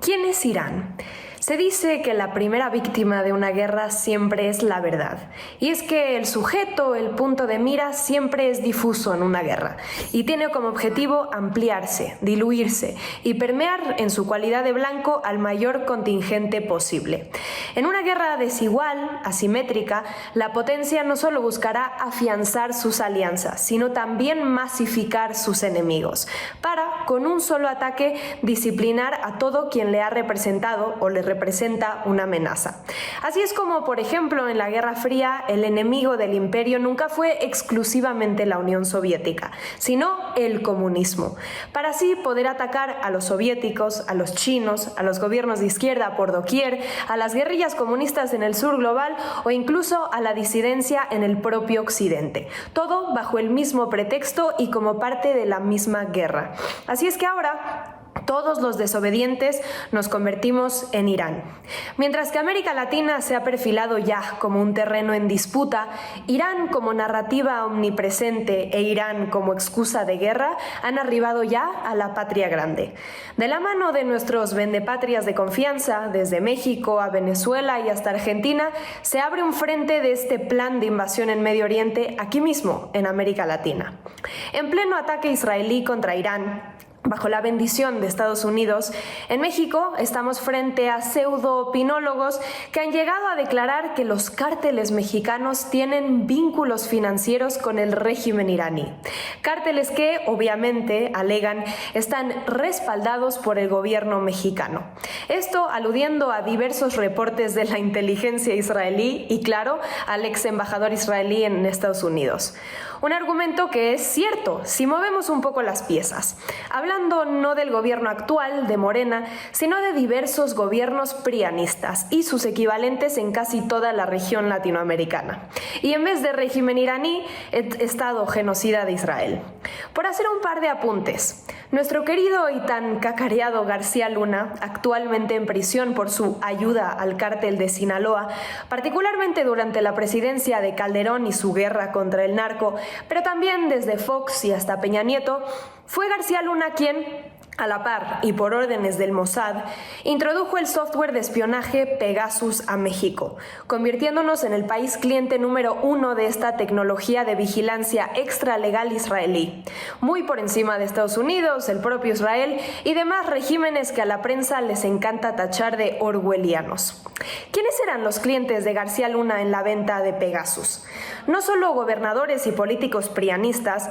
¿Quién es Irán? Se dice que la primera víctima de una guerra siempre es la verdad. Y es que el sujeto, el punto de mira, siempre es difuso en una guerra. Y tiene como objetivo ampliarse, diluirse y permear en su cualidad de blanco al mayor contingente posible. En una guerra desigual, asimétrica, la potencia no solo buscará afianzar sus alianzas, sino también masificar sus enemigos, para, con un solo ataque, disciplinar a todo quien le ha representado o le representa una amenaza. Así es como, por ejemplo, en la Guerra Fría, el enemigo del imperio nunca fue exclusivamente la Unión Soviética, sino el comunismo, para así poder atacar a los soviéticos, a los chinos, a los gobiernos de izquierda por doquier, a las guerrillas comunistas en el sur global o incluso a la disidencia en el propio occidente. Todo bajo el mismo pretexto y como parte de la misma guerra. Así es que ahora todos los desobedientes nos convertimos en Irán. Mientras que América Latina se ha perfilado ya como un terreno en disputa, Irán como narrativa omnipresente e Irán como excusa de guerra han arribado ya a la patria grande. De la mano de nuestros vendepatrias de confianza, desde México a Venezuela y hasta Argentina, se abre un frente de este plan de invasión en Medio Oriente aquí mismo, en América Latina. En pleno ataque israelí contra Irán, bajo la bendición de Estados Unidos, en México estamos frente a pseudo-opinólogos que han llegado a declarar que los cárteles mexicanos tienen vínculos financieros con el régimen iraní. Cárteles que, obviamente, alegan, están respaldados por el gobierno mexicano. Esto aludiendo a diversos reportes de la inteligencia israelí y, claro, al ex embajador israelí en Estados Unidos. Un argumento que es cierto si movemos un poco las piezas, hablando no del gobierno actual de Morena, sino de diversos gobiernos prianistas y sus equivalentes en casi toda la región latinoamericana. Y en vez de régimen iraní, Estado genocida de Israel. Por hacer un par de apuntes, nuestro querido y tan cacareado García Luna, actualmente en prisión por su ayuda al cártel de Sinaloa, particularmente durante la presidencia de Calderón y su guerra contra el narco, pero también desde Fox y hasta Peña Nieto, fue García Luna quien, a la par y por órdenes del Mossad, introdujo el software de espionaje Pegasus a México, convirtiéndonos en el país cliente número 1 de esta tecnología de vigilancia extralegal israelí, muy por encima de Estados Unidos, el propio Israel y demás regímenes que a la prensa les encanta tachar de orwellianos. ¿Quiénes eran los clientes de García Luna en la venta de Pegasus? No solo gobernadores y políticos prianistas,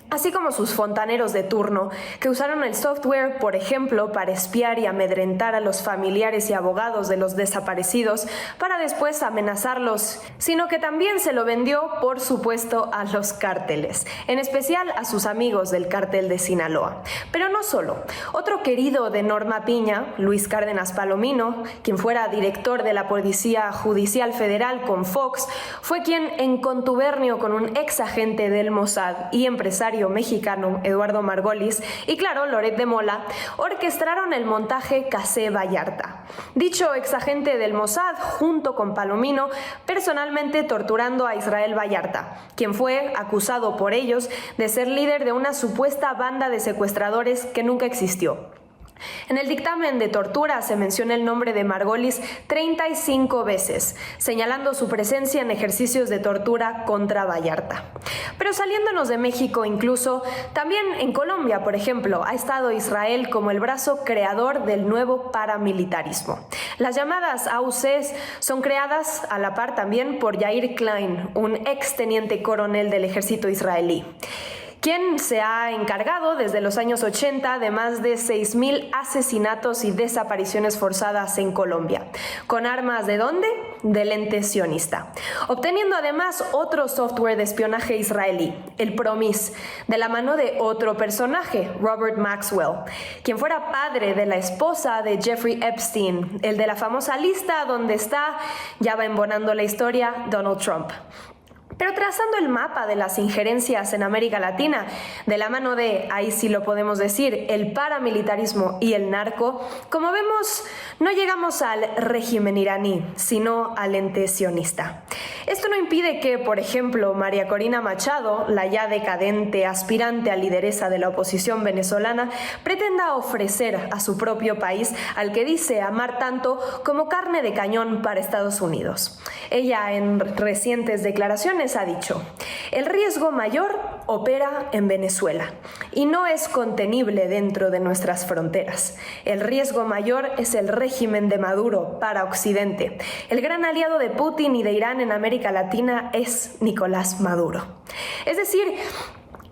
así como sus fontaneros de turno, que usaron el software, por ejemplo, para espiar y amedrentar a los familiares y abogados de los desaparecidos, para después amenazarlos, sino que también se lo vendió, por supuesto, a los cárteles, en especial a sus amigos del cártel de Sinaloa. Pero no solo. Otro querido de Norma Piña, Luis Cárdenas Palomino, quien fuera director de la Policía Judicial Federal con Fox, fue quien, en contubernio con un ex agente del Mossad y empresario mexicano Eduardo Margolis y, claro, Loret de Mola, orquestaron el montaje Casé Vallarta. Dicho exagente del Mossad, junto con Palomino, personalmente torturando a Israel Vallarta, quien fue acusado por ellos de ser líder de una supuesta banda de secuestradores que nunca existió. En el dictamen de tortura se menciona el nombre de Margolis 35 veces, señalando su presencia en ejercicios de tortura contra Vallarta. Pero saliéndonos de México incluso, también en Colombia, por ejemplo, ha estado Israel como el brazo creador del nuevo paramilitarismo. Las llamadas AUCs son creadas a la par también por Yair Klein, un ex teniente coronel del ejército israelí, quien se ha encargado desde los años 80 de más de 6,000 asesinatos y desapariciones forzadas en Colombia. ¿Con armas de dónde? Del ente sionista. Obteniendo además otro software de espionaje israelí, el PROMIS, de la mano de otro personaje, Robert Maxwell, quien fuera padre de la esposa de Jeffrey Epstein, el de la famosa lista donde está, ya va embonando la historia, Donald Trump. Pero trazando el mapa de las injerencias en América Latina, de la mano de, ahí sí lo podemos decir, el paramilitarismo y el narco, como vemos, no llegamos al régimen iraní, sino al ente sionista. Esto no impide que, por ejemplo, María Corina Machado, la ya decadente aspirante a lideresa de la oposición venezolana, pretenda ofrecer a su propio país al que dice amar tanto como carne de cañón para Estados Unidos. Ella, en recientes declaraciones, ha dicho: el riesgo mayor opera en Venezuela y no es contenible dentro de nuestras fronteras. El riesgo mayor es el régimen de Maduro para Occidente. El gran aliado de Putin y de Irán en América Latina es Nicolás Maduro. Es decir,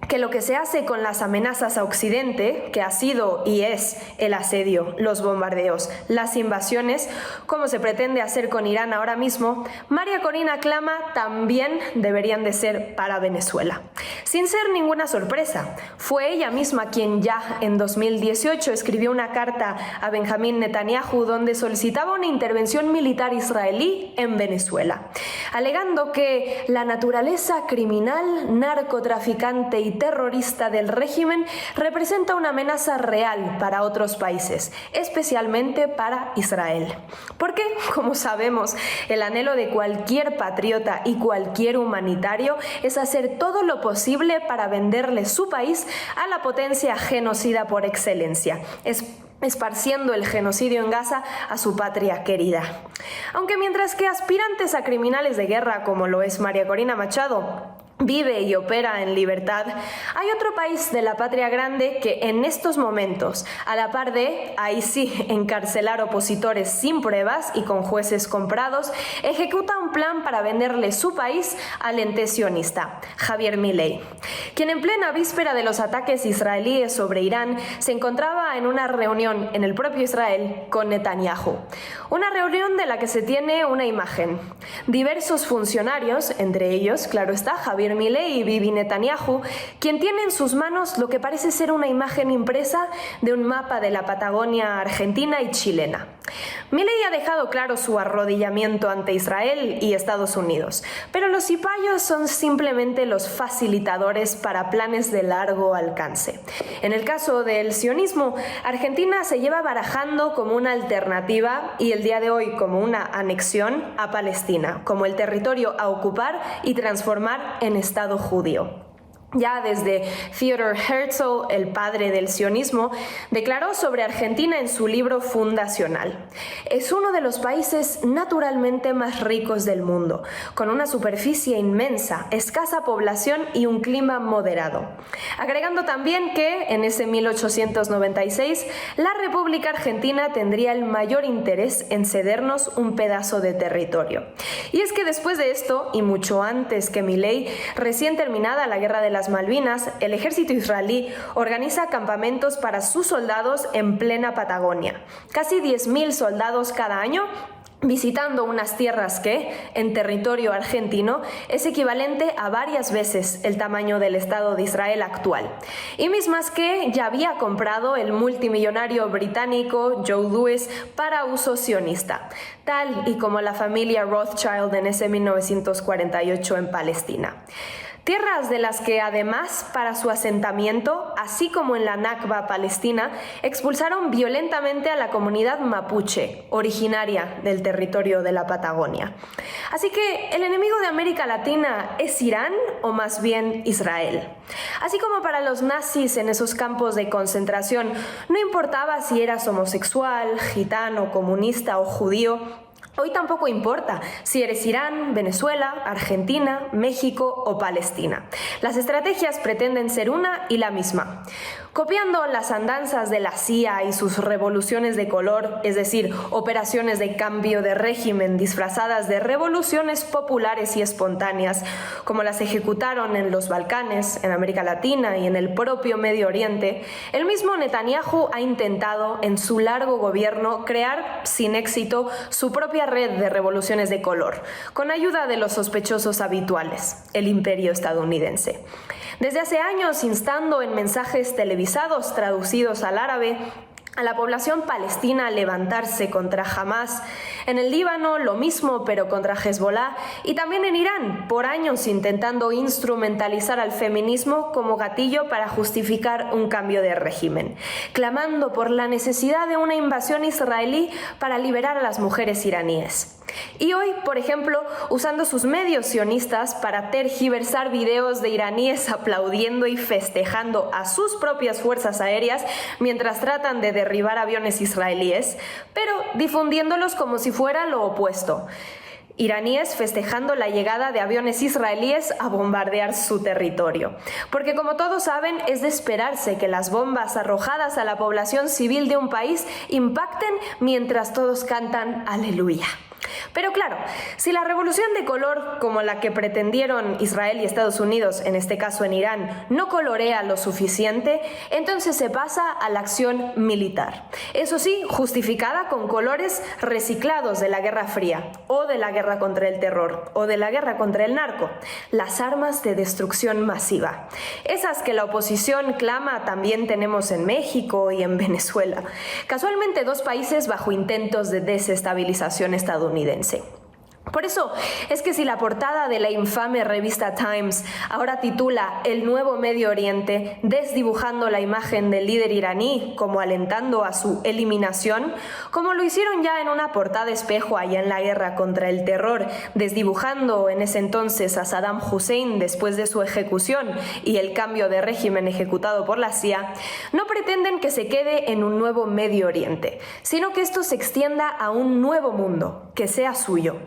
que lo que se hace con las amenazas a Occidente, que ha sido y es el asedio, los bombardeos, las invasiones, como se pretende hacer con Irán ahora mismo, María Corina clama también deberían de ser para Venezuela. Sin ser ninguna sorpresa, fue ella misma quien ya en 2018 escribió una carta a Benjamín Netanyahu donde solicitaba una intervención militar israelí en Venezuela, alegando que la naturaleza criminal, narcotraficante y terrorista del régimen representa una amenaza real para otros países, especialmente para Israel. Porque, como sabemos, el anhelo de cualquier patriota y cualquier humanitario es hacer todo lo posible para venderle su país a la potencia genocida por excelencia, esparciendo el genocidio en Gaza a su patria querida. Aunque mientras que aspirantes a criminales de guerra como lo es María Corina Machado vive y opera en libertad, hay otro país de la patria grande que en estos momentos, a la par de, ahí sí, encarcelar opositores sin pruebas y con jueces comprados, ejecuta un plan para venderle su país al ente sionista, Javier Milei, quien en plena víspera de los ataques israelíes sobre Irán se encontraba en una reunión en el propio Israel con Netanyahu. Una reunión de la que se tiene una imagen. Diversos funcionarios, entre ellos, claro está, Javier Milei y Bibi Netanyahu, quien tiene en sus manos lo que parece ser una imagen impresa de un mapa de la Patagonia argentina y chilena. Milei ha dejado claro su arrodillamiento ante Israel y Estados Unidos, pero los cipayos son simplemente los facilitadores para planes de largo alcance. En el caso del sionismo, Argentina se lleva barajando como una alternativa y el día de hoy como una anexión a Palestina, como el territorio a ocupar y transformar en Estado judío. Ya desde Theodor Herzl, el padre del sionismo, declaró sobre Argentina en su libro fundacional: es uno de los países naturalmente más ricos del mundo, con una superficie inmensa, escasa población y un clima moderado. Agregando también que, en ese 1896, la República Argentina tendría el mayor interés en cedernos un pedazo de territorio. Y es que después de esto, y mucho antes que Milei, recién terminada la Guerra de las Malvinas, el ejército israelí organiza campamentos para sus soldados en plena Patagonia. Casi 10.000 soldados cada año, visitando unas tierras que, en territorio argentino, es equivalente a varias veces el tamaño del Estado de Israel actual, y mismas que ya había comprado el multimillonario británico Joe Louis para uso sionista, tal y como la familia Rothschild en ese 1948 en Palestina. Tierras de las que además para su asentamiento, así como en la Nakba palestina, expulsaron violentamente a la comunidad mapuche, originaria del territorio de la Patagonia. Así que, ¿el enemigo de América Latina es Irán o más bien Israel? Así como para los nazis en esos campos de concentración no importaba si eras homosexual, gitano, comunista o judío, hoy tampoco importa si eres Irán, Venezuela, Argentina, México o Palestina. Las estrategias pretenden ser una y la misma. Copiando las andanzas de la CIA y sus revoluciones de color, es decir, operaciones de cambio de régimen disfrazadas de revoluciones populares y espontáneas, como las ejecutaron en los Balcanes, en América Latina y en el propio Medio Oriente, el mismo Netanyahu ha intentado en su largo gobierno crear, sin éxito, su propia red de revoluciones de color, con ayuda de los sospechosos habituales, el imperio estadounidense. Desde hace años, instando en mensajes televisados traducidos al árabe a la población palestina a levantarse contra Hamás, En el Líbano lo mismo, pero contra Hezbollah, y también en Irán, por años intentando instrumentalizar al feminismo como gatillo para justificar un cambio de régimen, clamando por la necesidad de una invasión israelí para liberar a las mujeres iraníes. Y hoy, por ejemplo, usando sus medios sionistas para tergiversar videos de iraníes aplaudiendo y festejando a sus propias fuerzas aéreas mientras tratan de derribar aviones israelíes, pero difundiéndolos como si fuera lo opuesto. Iraníes festejando la llegada de aviones israelíes a bombardear su territorio. Porque como todos saben, es de esperarse que las bombas arrojadas a la población civil de un país impacten mientras todos cantan aleluya. Pero claro, si la revolución de color, como la que pretendieron Israel y Estados Unidos, en este caso en Irán, no colorea lo suficiente, entonces se pasa a la acción militar. Eso sí, justificada con colores reciclados de la Guerra Fría, o de la guerra contra el terror, o de la guerra contra el narco, las armas de destrucción masiva. Esas que la oposición clama también tenemos en México y en Venezuela. Casualmente dos países bajo intentos de desestabilización estadounidense. Por eso es que si la portada de la infame revista Times ahora titula El nuevo Medio Oriente, desdibujando la imagen del líder iraní como alentando a su eliminación, como lo hicieron ya en una portada espejo allá en la guerra contra el terror, desdibujando en ese entonces a Saddam Hussein después de su ejecución y el cambio de régimen ejecutado por la CIA, no pretenden que se quede en un nuevo Medio Oriente, sino que esto se extienda a un nuevo mundo, que sea suyo.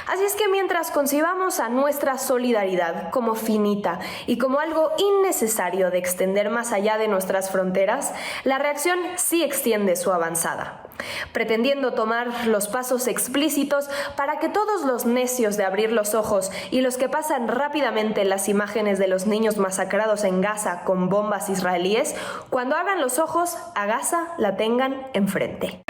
Así es que mientras concibamos a nuestra solidaridad como finita y como algo innecesario de extender más allá de nuestras fronteras, la reacción sí extiende su avanzada, pretendiendo tomar los pasos explícitos para que todos los necios de abrir los ojos y los que pasan rápidamente las imágenes de los niños masacrados en Gaza con bombas israelíes, cuando abran los ojos a Gaza la tengan enfrente.